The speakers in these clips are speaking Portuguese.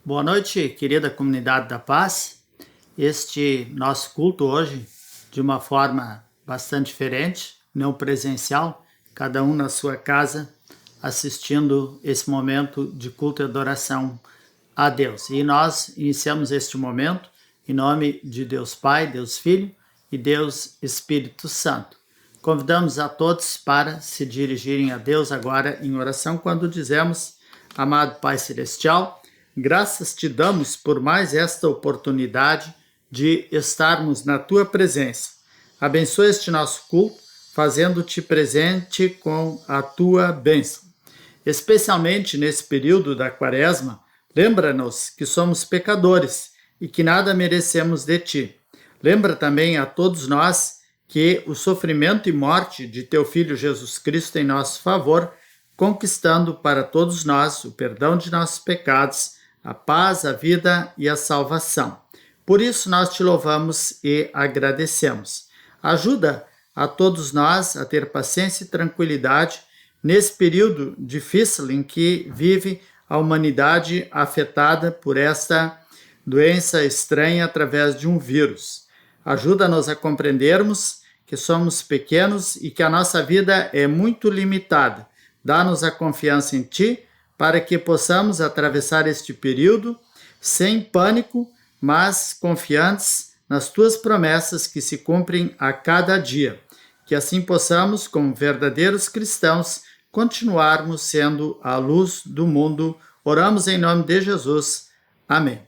Boa noite, querida comunidade da paz. Este nosso culto hoje, de uma forma bastante diferente, não presencial, cada um na sua casa, assistindo esse momento de culto e adoração a Deus. E nós iniciamos este momento em nome de Deus Pai, Deus Filho e Deus Espírito Santo. Convidamos a todos para se dirigirem a Deus agora em oração quando dizemos: Amado Pai Celestial, graças te damos por mais esta oportunidade de estarmos na tua presença. Abençoa este nosso culto, fazendo-te presente com a tua bênção. Especialmente nesse período da Quaresma, lembra-nos que somos pecadores e que nada merecemos de ti. Lembra também a todos nós que o sofrimento e morte de teu Filho Jesus Cristo em nosso favor, conquistando para todos nós o perdão de nossos pecados, a paz, a vida e a salvação. Por isso nós te louvamos e agradecemos. Ajuda a todos nós a ter paciência e tranquilidade nesse período difícil em que vive a humanidade afetada por esta doença estranha através de um vírus. Ajuda-nos a compreendermos que somos pequenos e que a nossa vida é muito limitada. Dá-nos a confiança em ti para que possamos atravessar este período sem pânico, mas confiantes nas tuas promessas que se cumprem a cada dia. Que assim possamos, como verdadeiros cristãos, continuarmos sendo a luz do mundo. Oramos em nome de Jesus. Amém.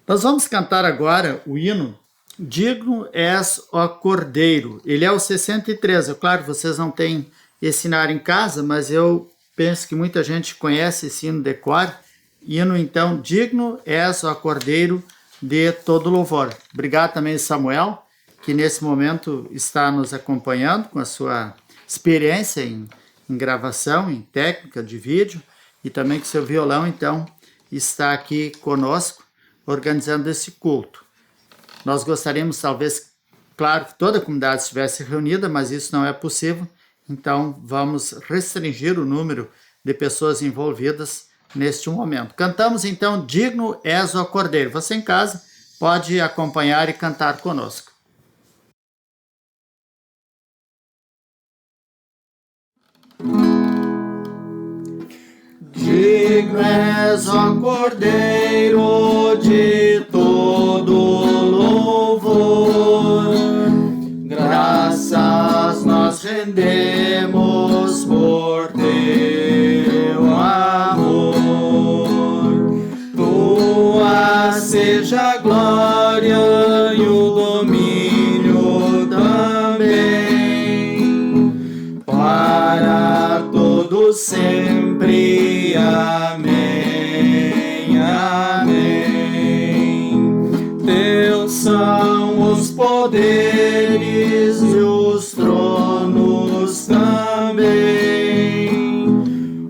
Nós vamos cantar agora o hino Digno és, ó Cordeiro. Ele é o 63. Claro, vocês não têm esse hino em casa, mas eu penso que muita gente conhece esse hino de cor. Hino, então, Digno és, ó Cordeiro, de todo louvor. Obrigado também, Samuel, que nesse momento está nos acompanhando com a sua experiência em gravação, em técnica de vídeo, e também com seu violão, então, está aqui conosco, organizando esse culto. Nós gostaríamos, talvez, claro, que toda a comunidade estivesse reunida, mas isso não é possível, então vamos restringir o número de pessoas envolvidas neste momento. Cantamos, então, Digno és, ó Cordeiro. Você em casa pode acompanhar e cantar conosco. Digno és, ó Cordeiro, de todo louvor. Graças nós rendemos por teu amor. Tua seja a glória e o domínio também, para todos sempre. Amém, amém. Teus são os poderes e os tronos também,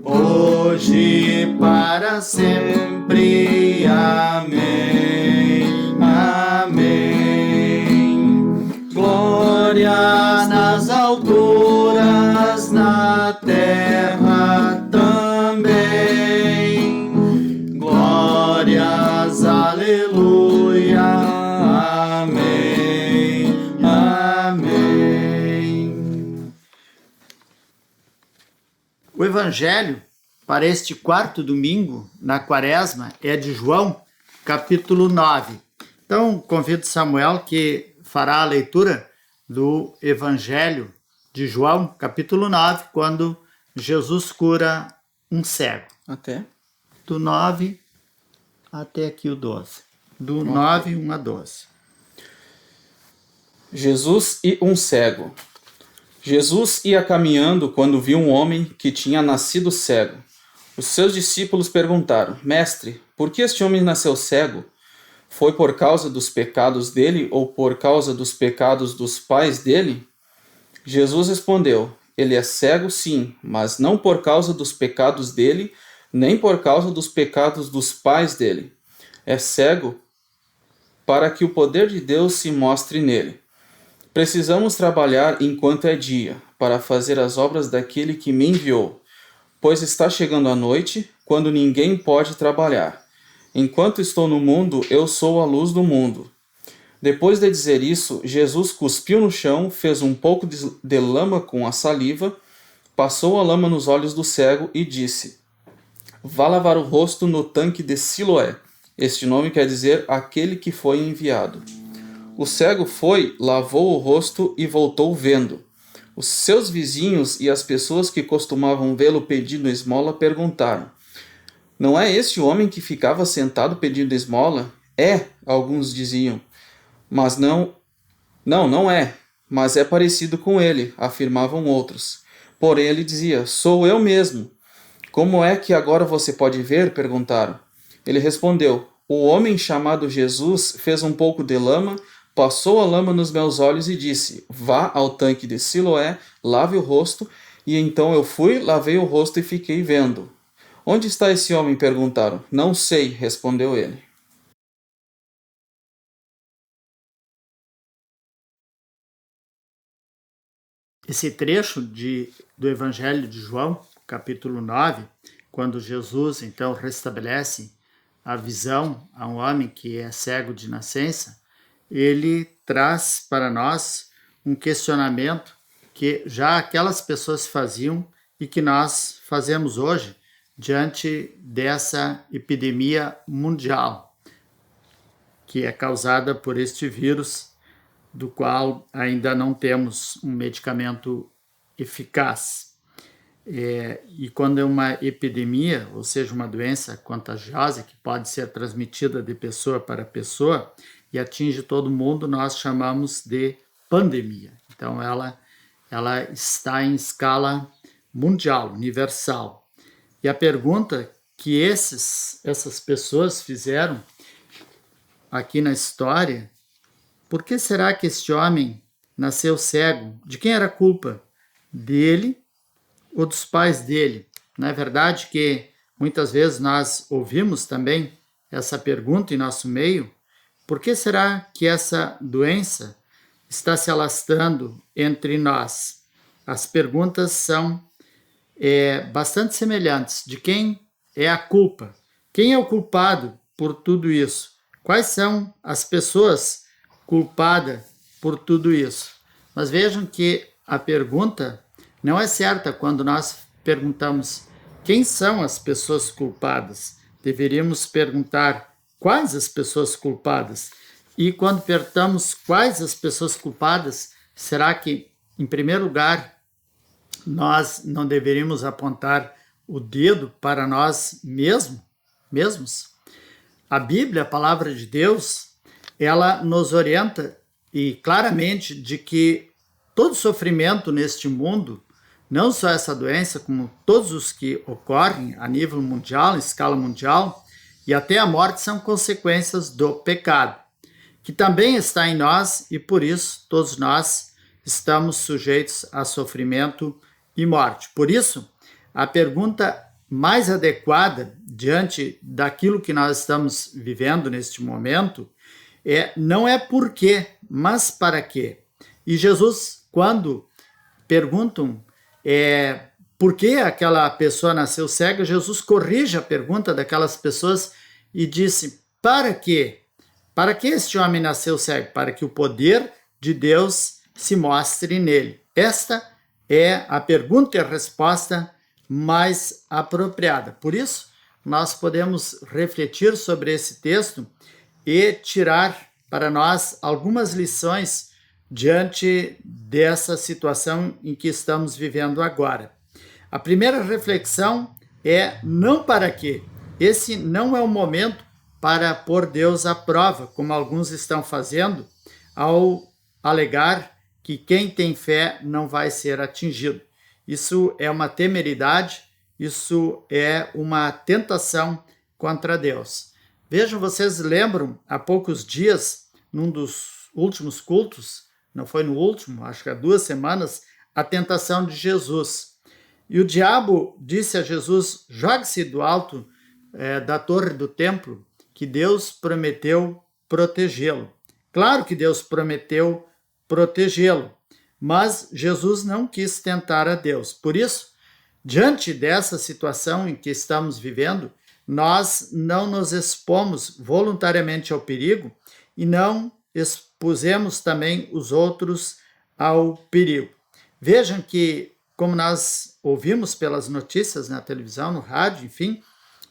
hoje e para sempre. Amém, amém. Glória nas alturas, na terra também. Glórias, aleluia, amém, amém. O Evangelho para este quarto domingo na Quaresma é de João, capítulo 9. Então, convido Samuel, que fará a leitura do Evangelho de João, capítulo 9, quando Jesus cura um cego. Até? Do 9 até aqui o 12. Do 9, 1 a 12. Jesus e um cego. Jesus ia caminhando quando viu um homem que tinha nascido cego. Os seus discípulos perguntaram: Mestre, por que este homem nasceu cego? Foi por causa dos pecados dele ou por causa dos pecados dos pais dele? Jesus respondeu: Ele é cego, sim, mas não por causa dos pecados dele, nem por causa dos pecados dos pais dele. É cego para que o poder de Deus se mostre nele. Precisamos trabalhar enquanto é dia, para fazer as obras daquele que me enviou, pois está chegando a noite, quando ninguém pode trabalhar. Enquanto estou no mundo, eu sou a luz do mundo. Depois de dizer isso, Jesus cuspiu no chão, fez um pouco de lama com a saliva, passou a lama nos olhos do cego e disse: Vá lavar o rosto no tanque de Siloé. Este nome quer dizer aquele que foi enviado. O cego foi, lavou o rosto e voltou vendo. Os seus vizinhos e as pessoas que costumavam vê-lo pedindo esmola perguntaram: Não é este o homem que ficava sentado pedindo esmola? É, alguns diziam. Mas não é, mas é parecido com ele, afirmavam outros. Porém ele dizia: Sou eu mesmo. Como é que agora você pode ver? Perguntaram. Ele respondeu: O homem chamado Jesus fez um pouco de lama, passou a lama nos meus olhos e disse: Vá ao tanque de Siloé, lave o rosto. E então eu fui, lavei o rosto e fiquei vendo. Onde está esse homem? Perguntaram. Não sei, respondeu ele. Esse trecho do Evangelho de João, capítulo 9, quando Jesus então restabelece a visão a um homem que é cego de nascença, ele traz para nós um questionamento que já aquelas pessoas faziam e que nós fazemos hoje diante dessa epidemia mundial que é causada por este vírus, do qual ainda não temos um medicamento eficaz. E quando é uma epidemia, ou seja, uma doença contagiosa que pode ser transmitida de pessoa para pessoa e atinge todo mundo, nós chamamos de pandemia. Então ela está em escala mundial, universal. E a pergunta que essas pessoas fizeram aqui na história: por que será que este homem nasceu cego? De quem era a culpa? Dele ou dos pais dele? Não é verdade que muitas vezes nós ouvimos também essa pergunta em nosso meio? Por que será que essa doença está se alastrando entre nós? As perguntas são bastante semelhantes. De quem é a culpa? Quem é o culpado por tudo isso? Quais são as pessoas culpada por tudo isso? Mas vejam que a pergunta não é certa quando nós perguntamos quem são as pessoas culpadas. Deveríamos perguntar quais as pessoas culpadas. E quando perguntamos quais as pessoas culpadas, será que, em primeiro lugar, nós não deveríamos apontar o dedo para nós mesmos? A Bíblia, a palavra de Deus, ela nos orienta e claramente de que todo sofrimento neste mundo, não só essa doença, como todos os que ocorrem a nível mundial, em escala mundial, e até a morte são consequências do pecado, que também está em nós e por isso todos nós estamos sujeitos a sofrimento e morte. Por isso, a pergunta mais adequada diante daquilo que nós estamos vivendo neste momento não é por quê, mas para quê. E Jesus, quando perguntam por que aquela pessoa nasceu cega, Jesus corrige a pergunta daquelas pessoas e disse: para quê? Para que este homem nasceu cego? Para que o poder de Deus se mostre nele. Esta é a pergunta e a resposta mais apropriada. Por isso, nós podemos refletir sobre esse texto e tirar para nós algumas lições diante dessa situação em que estamos vivendo agora. A primeira reflexão é não para quê. Esse não é o momento para pôr Deus à prova, como alguns estão fazendo, ao alegar que quem tem fé não vai ser atingido. Isso é uma temeridade, isso é uma tentação contra Deus. Vejam, vocês lembram, há poucos dias, num dos últimos cultos, não foi no último, acho que há 2 semanas, a tentação de Jesus. E o diabo disse a Jesus: jogue-se do alto da torre do templo, que Deus prometeu protegê-lo. Claro que Deus prometeu protegê-lo, mas Jesus não quis tentar a Deus. Por isso, diante dessa situação em que estamos vivendo, nós não nos expomos voluntariamente ao perigo e não expusemos também os outros ao perigo. Vejam que, como nós ouvimos pelas notícias na televisão, no rádio, enfim,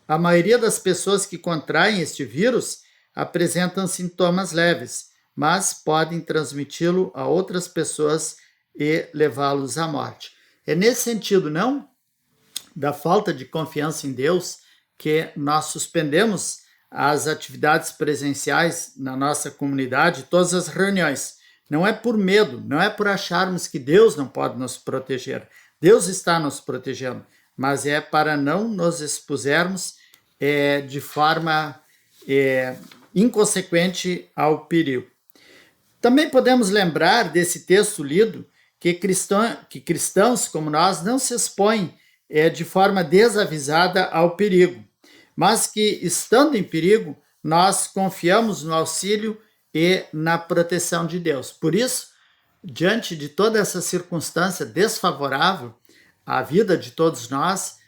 a maioria das pessoas que contraem este vírus apresentam sintomas leves, mas podem transmiti-lo a outras pessoas e levá-los à morte. É nesse sentido, não da falta de confiança em Deus, que nós suspendemos as atividades presenciais na nossa comunidade, todas as reuniões. Não é por medo, não é por acharmos que Deus não pode nos proteger. Deus está nos protegendo, mas é para não nos expusermos de forma inconsequente ao perigo. Também podemos lembrar desse texto lido que cristãos como nós não se expõem de forma desavisada ao perigo, mas que, estando em perigo, nós confiamos no auxílio e na proteção de Deus. Por isso, diante de toda essa circunstância desfavorável à vida de todos nós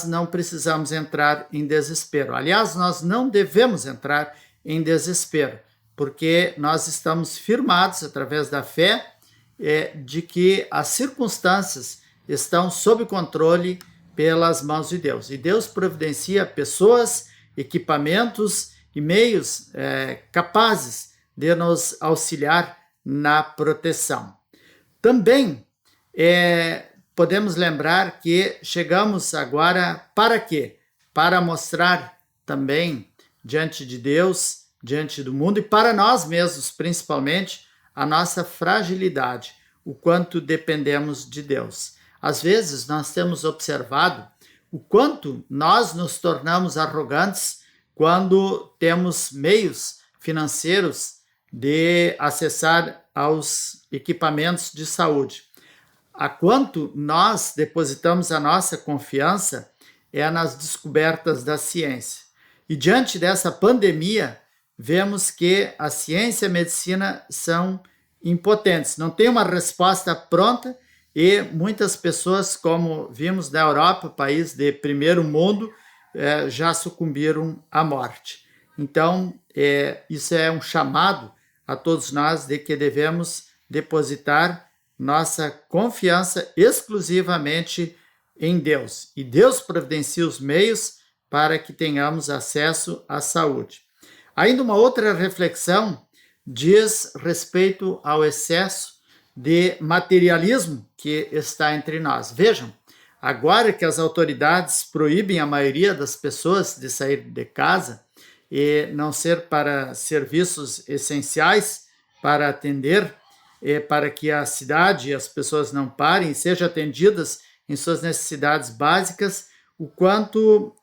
não precisamos entrar em desespero. Aliás, nós não devemos entrar em desespero, porque nós estamos firmados, através da fé, de que as circunstâncias estão sob controle pelas mãos de Deus. E Deus providencia pessoas, equipamentos e meios capazes de nos auxiliar na proteção. Também podemos lembrar que chegamos agora para quê? Para mostrar também diante de Deus, diante do mundo e para nós mesmos, principalmente, a nossa fragilidade, o quanto dependemos de Deus. Às vezes nós temos observado o quanto nós nos tornamos arrogantes quando temos meios financeiros de acessar aos equipamentos de saúde. A quanto nós depositamos a nossa confiança nas descobertas da ciência. E diante dessa pandemia, vemos que a ciência e a medicina são impotentes, não tem uma resposta pronta e muitas pessoas, como vimos na Europa, país de primeiro mundo, já sucumbiram à morte. Então, isso é um chamado a todos nós de que devemos depositar nossa confiança exclusivamente em Deus. E Deus providencia os meios para que tenhamos acesso à saúde. Ainda uma outra reflexão diz respeito ao excesso de materialismo que está entre nós. Vejam, agora que as autoridades proíbem a maioria das pessoas de sair de casa e não ser para serviços essenciais, para atender, para que a cidade e as pessoas não parem e sejam atendidas em suas necessidades básicas, o quanto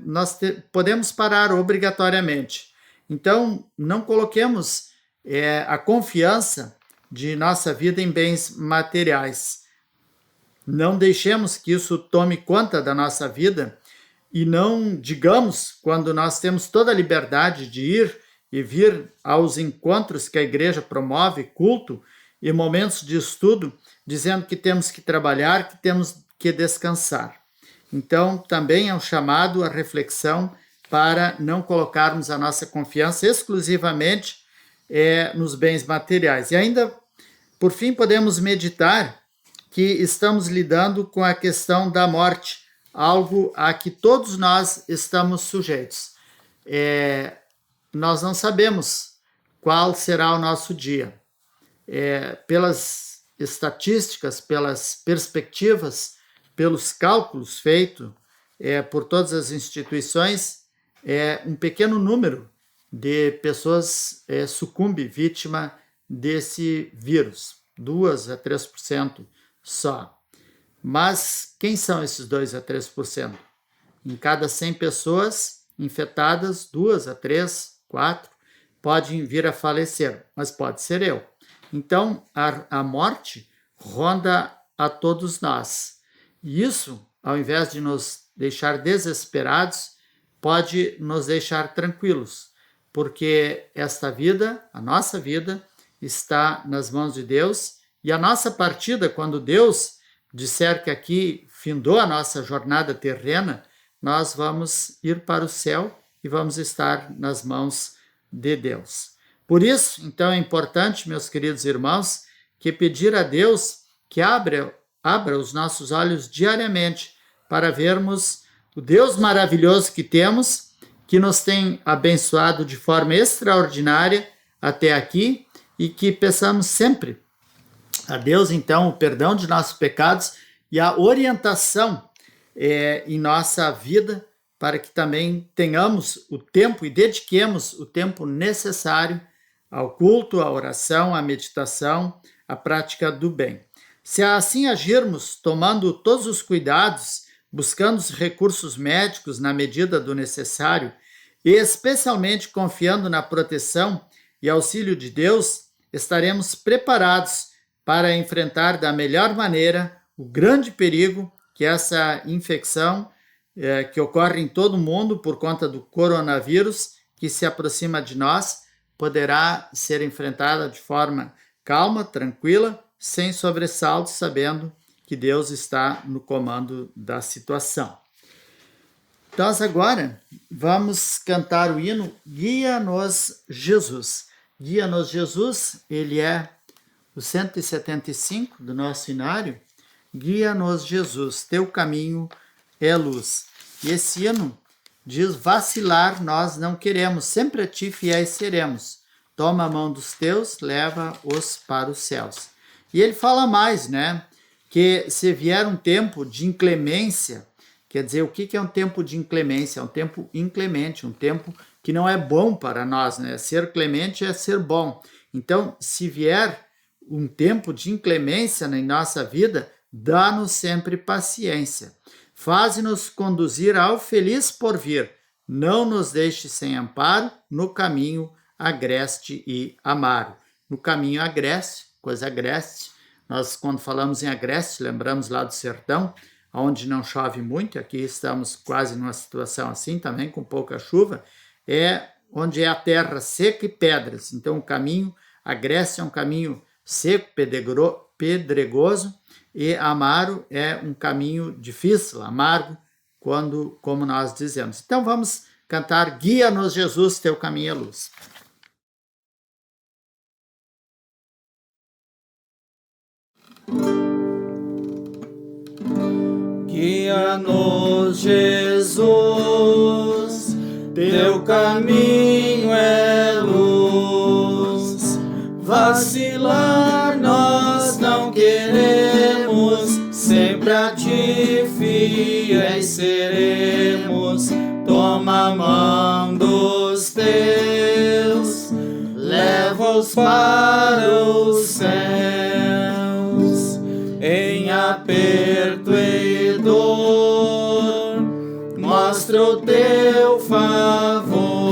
nós podemos parar obrigatoriamente. Então, não coloquemos a confiança de nossa vida em bens materiais. Não deixemos que isso tome conta da nossa vida e não digamos, quando nós temos toda a liberdade de ir e vir aos encontros que a igreja promove, culto e momentos de estudo, dizendo que temos que trabalhar, que temos que descansar. Então, também é um chamado à reflexão para não colocarmos a nossa confiança exclusivamente nos bens materiais. E ainda, por fim, podemos meditar que estamos lidando com a questão da morte, algo a que todos nós estamos sujeitos. Nós não sabemos qual será o nosso dia. Pelas estatísticas, pelas perspectivas, pelos cálculos feitos por todas as instituições, um pequeno número de pessoas sucumbe vítima desse vírus, 2 a 3% só. Mas quem são esses 2 a 3%? Em cada 100 pessoas infectadas, 2 a 3, 4 podem vir a falecer, mas pode ser eu. Então, a morte ronda a todos nós. E isso, ao invés de nos deixar desesperados, pode nos deixar tranquilos, porque esta vida, a nossa vida, está nas mãos de Deus, e a nossa partida, quando Deus disser que aqui findou a nossa jornada terrena, nós vamos ir para o céu e vamos estar nas mãos de Deus. Por isso, então, é importante, meus queridos irmãos, que pedir a Deus que abra os nossos olhos diariamente para vermos o Deus maravilhoso que temos, que nos tem abençoado de forma extraordinária até aqui, e que peçamos sempre a Deus, então, o perdão de nossos pecados e a orientação em nossa vida, para que também tenhamos o tempo e dediquemos o tempo necessário ao culto, à oração, à meditação, à prática do bem. Se assim agirmos, tomando todos os cuidados, buscando os recursos médicos na medida do necessário e especialmente confiando na proteção e auxílio de Deus, estaremos preparados para enfrentar da melhor maneira o grande perigo que essa infecção que ocorre em todo o mundo por conta do coronavírus, que se aproxima de nós, poderá ser enfrentada de forma calma, tranquila, sem sobressaltos, sabendo que Deus está no comando da situação. Nós agora vamos cantar o hino Guia-nos Jesus. Guia-nos Jesus, ele é o 175 do nosso hinário. Guia-nos Jesus, teu caminho é luz. E esse hino diz: vacilar nós não queremos, sempre a ti fiéis seremos. Toma a mão dos teus, leva-os para os céus. E ele fala mais, né? Que se vier um tempo de inclemência, quer dizer, o que é um tempo de inclemência? É um tempo inclemente, um tempo que não é bom para nós, né? Ser clemente é ser bom. Então, se vier um tempo de inclemência na nossa vida, dá-nos sempre paciência. Faze-nos conduzir ao feliz porvir. Não nos deixe sem amparo no caminho agreste e amaro. No caminho agreste, coisa agreste, nós quando falamos em agreste, lembramos lá do sertão, onde não chove muito, aqui estamos quase numa situação assim também, com pouca chuva, onde é a terra seca e pedras. Então o caminho agreste é um caminho seco, pedregoso, e amaro é um caminho difícil, amargo, como nós dizemos. Então vamos cantar Guia-nos Jesus, teu caminho é luz. Guia-nos Jesus, teu caminho é luz. Vacilar nós não queremos, sempre a ti fiéis seremos. Toma a mão dos teus, leva-os para os céus. Em aperto e dor, mostra o teu favor.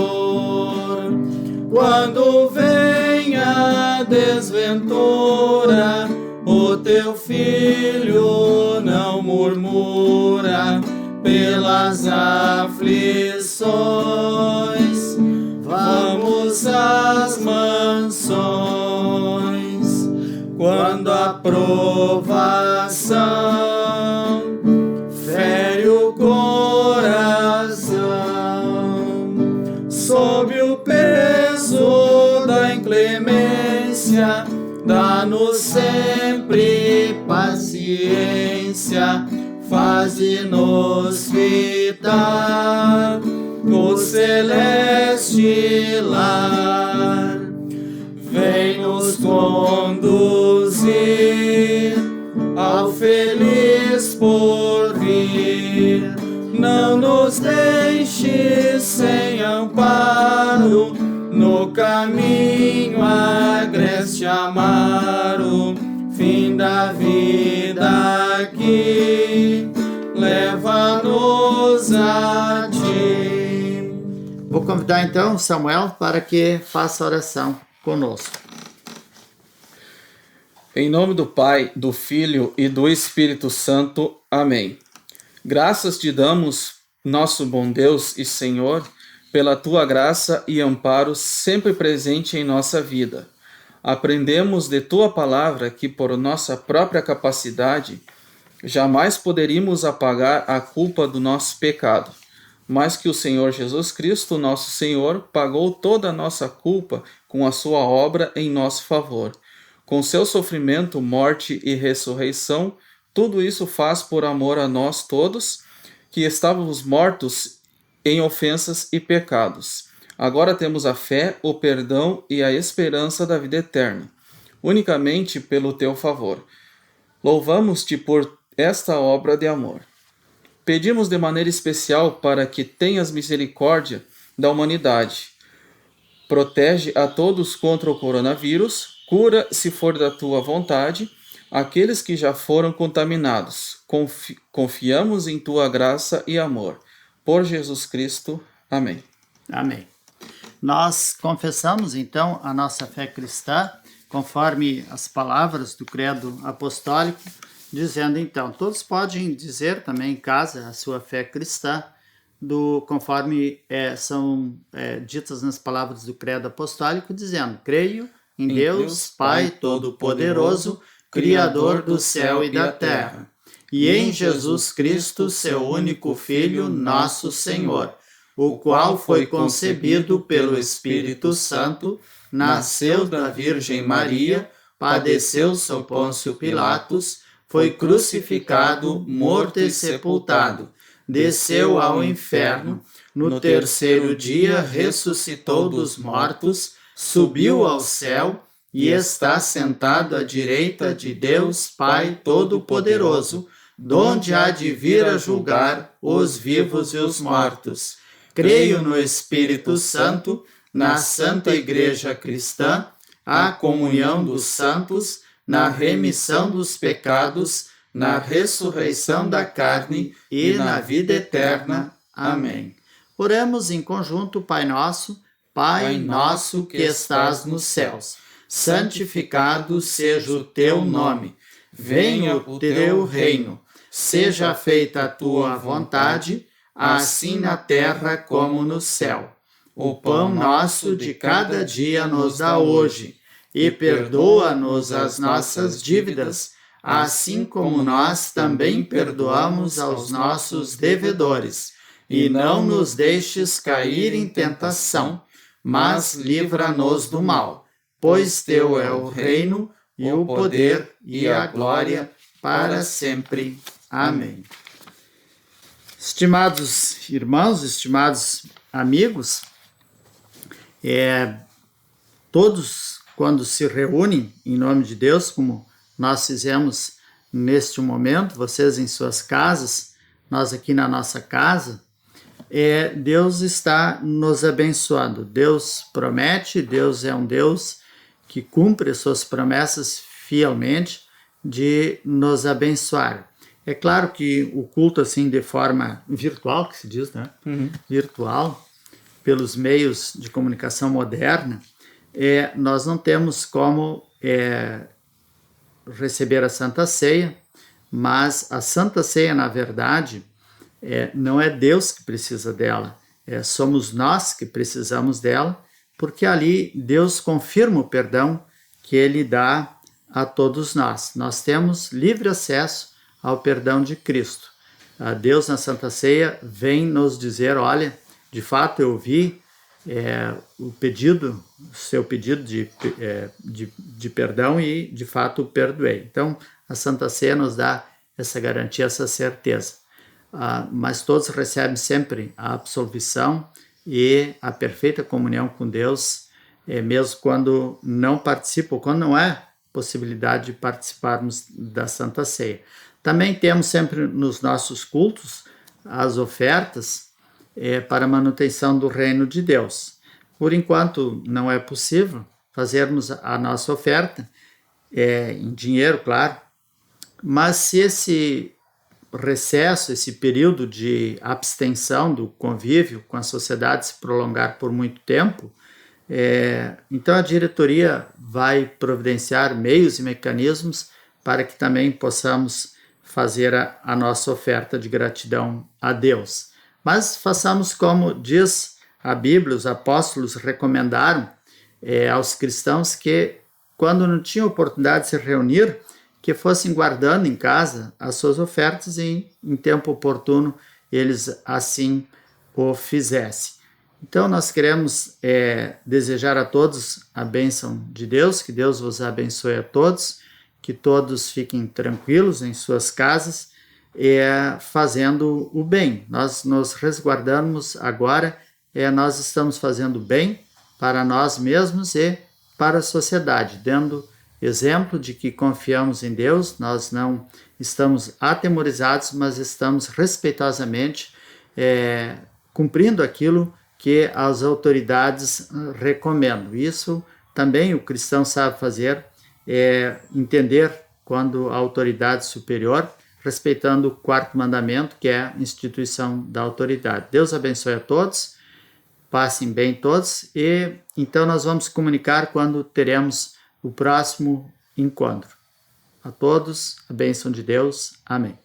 Quando vem a desventura, o teu filho não murmura. Pelas aflições, vamos às mansões. Quando a provação fere o coração, sob o peso da inclemência, dá-nos sempre paciência. Faze-nos fitar o celeste lar. Vem nos conduzir ao feliz porvir. Não nos deixe sem amparo no caminho agreste amaro. Fim da vida aqui, leva-nos a ti. Vou convidar então o Samuel para que faça a oração conosco. Em nome do Pai, do Filho e do Espírito Santo. Amém. Graças te damos, nosso bom Deus e Senhor, pela tua graça e amparo sempre presente em nossa vida. Aprendemos de tua palavra que por nossa própria capacidade Jamais poderíamos apagar a culpa do nosso pecado, mas que o Senhor Jesus Cristo, nosso Senhor, pagou toda a nossa culpa com a sua obra em nosso favor. Com seu sofrimento, morte e ressurreição, tudo isso faz por amor a nós todos, que estávamos mortos em ofensas e pecados. Agora temos a fé, o perdão e a esperança da vida eterna, unicamente pelo teu favor. Louvamos-te por esta obra de amor. Pedimos de maneira especial para que tenhas misericórdia da humanidade. Protege a todos contra o coronavírus, cura, se for da tua vontade, aqueles que já foram contaminados. Confiamos em tua graça e amor. Por Jesus Cristo. Amém. Amém. Nós confessamos, então, a nossa fé cristã, conforme as palavras do credo apostólico, dizendo, então, todos podem dizer também em casa a sua fé cristã, conforme são ditas nas palavras do credo apostólico, dizendo, creio em Deus, Pai Todo-Poderoso, Criador do céu e da terra, e em Jesus Cristo, seu único Filho, nosso Senhor, o qual foi concebido pelo Espírito Santo, nasceu da Virgem Maria, padeceu sob Pôncio Pilatos, foi crucificado, morto e sepultado, desceu ao inferno, no terceiro dia ressuscitou dos mortos, subiu ao céu e está sentado à direita de Deus Pai Todo-Poderoso, donde há de vir a julgar os vivos e os mortos. Creio no Espírito Santo, na Santa Igreja Cristã, a comunhão dos santos, na remissão dos pecados, na ressurreição da carne e na vida eterna. Amém. Oremos em conjunto, Pai nosso que estás nos céus, santificado seja o teu nome, venha o teu reino, seja feita a tua vontade, assim na terra como no céu. O pão nosso de cada dia nos dá hoje, e perdoa-nos as nossas dívidas, assim como nós também perdoamos aos nossos devedores. E não nos deixes cair em tentação, mas livra-nos do mal. Pois teu é o reino, e o poder, e a glória, para sempre. Amém. Estimados irmãos, estimados amigos, todos, quando se reúnem em nome de Deus, como nós fizemos neste momento, vocês em suas casas, nós aqui na nossa casa, Deus está nos abençoando. Deus promete, Deus é um Deus que cumpre as suas promessas fielmente de nos abençoar. É claro que o culto, assim, de forma virtual, que se diz, né? Virtual, pelos meios de comunicação moderna, nós não temos como receber a Santa Ceia, mas a Santa Ceia, na verdade, não é Deus que precisa dela, somos nós que precisamos dela, porque ali Deus confirma o perdão que Ele dá a todos nós. Nós temos livre acesso ao perdão de Cristo. Deus na Santa Ceia vem nos dizer, olha, de fato eu ouvi o seu pedido de perdão e de fato o perdoei. Então a Santa Ceia nos dá essa garantia, essa certeza. Mas todos recebem sempre a absolvição e a perfeita comunhão com Deus, mesmo quando não participam, quando não é possibilidade de participarmos da Santa Ceia. Também temos sempre nos nossos cultos as ofertas para a manutenção do reino de Deus. Por enquanto não é possível fazermos a nossa oferta, em dinheiro, claro, mas se esse recesso, esse período de abstenção do convívio com a sociedade se prolongar por muito tempo, então a diretoria vai providenciar meios e mecanismos para que também possamos fazer a nossa oferta de gratidão a Deus. Mas façamos como diz a Bíblia, os apóstolos recomendaram aos cristãos que, quando não tinham oportunidade de se reunir, que fossem guardando em casa as suas ofertas e em tempo oportuno eles assim o fizessem. Então nós queremos desejar a todos a bênção de Deus, que Deus vos abençoe a todos, que todos fiquem tranquilos em suas casas, fazendo o bem. Nós nos resguardamos agora, nós estamos fazendo bem para nós mesmos e para a sociedade, dando exemplo de que confiamos em Deus. Nós não estamos atemorizados, mas estamos respeitosamente cumprindo aquilo que as autoridades recomendam. Isso também o cristão sabe fazer, entender quando a autoridade superior, respeitando o 4º mandamento, que é a instituição da autoridade. Deus abençoe a todos, passem bem todos, e então nós vamos comunicar quando teremos o próximo encontro. A todos, a bênção de Deus. Amém.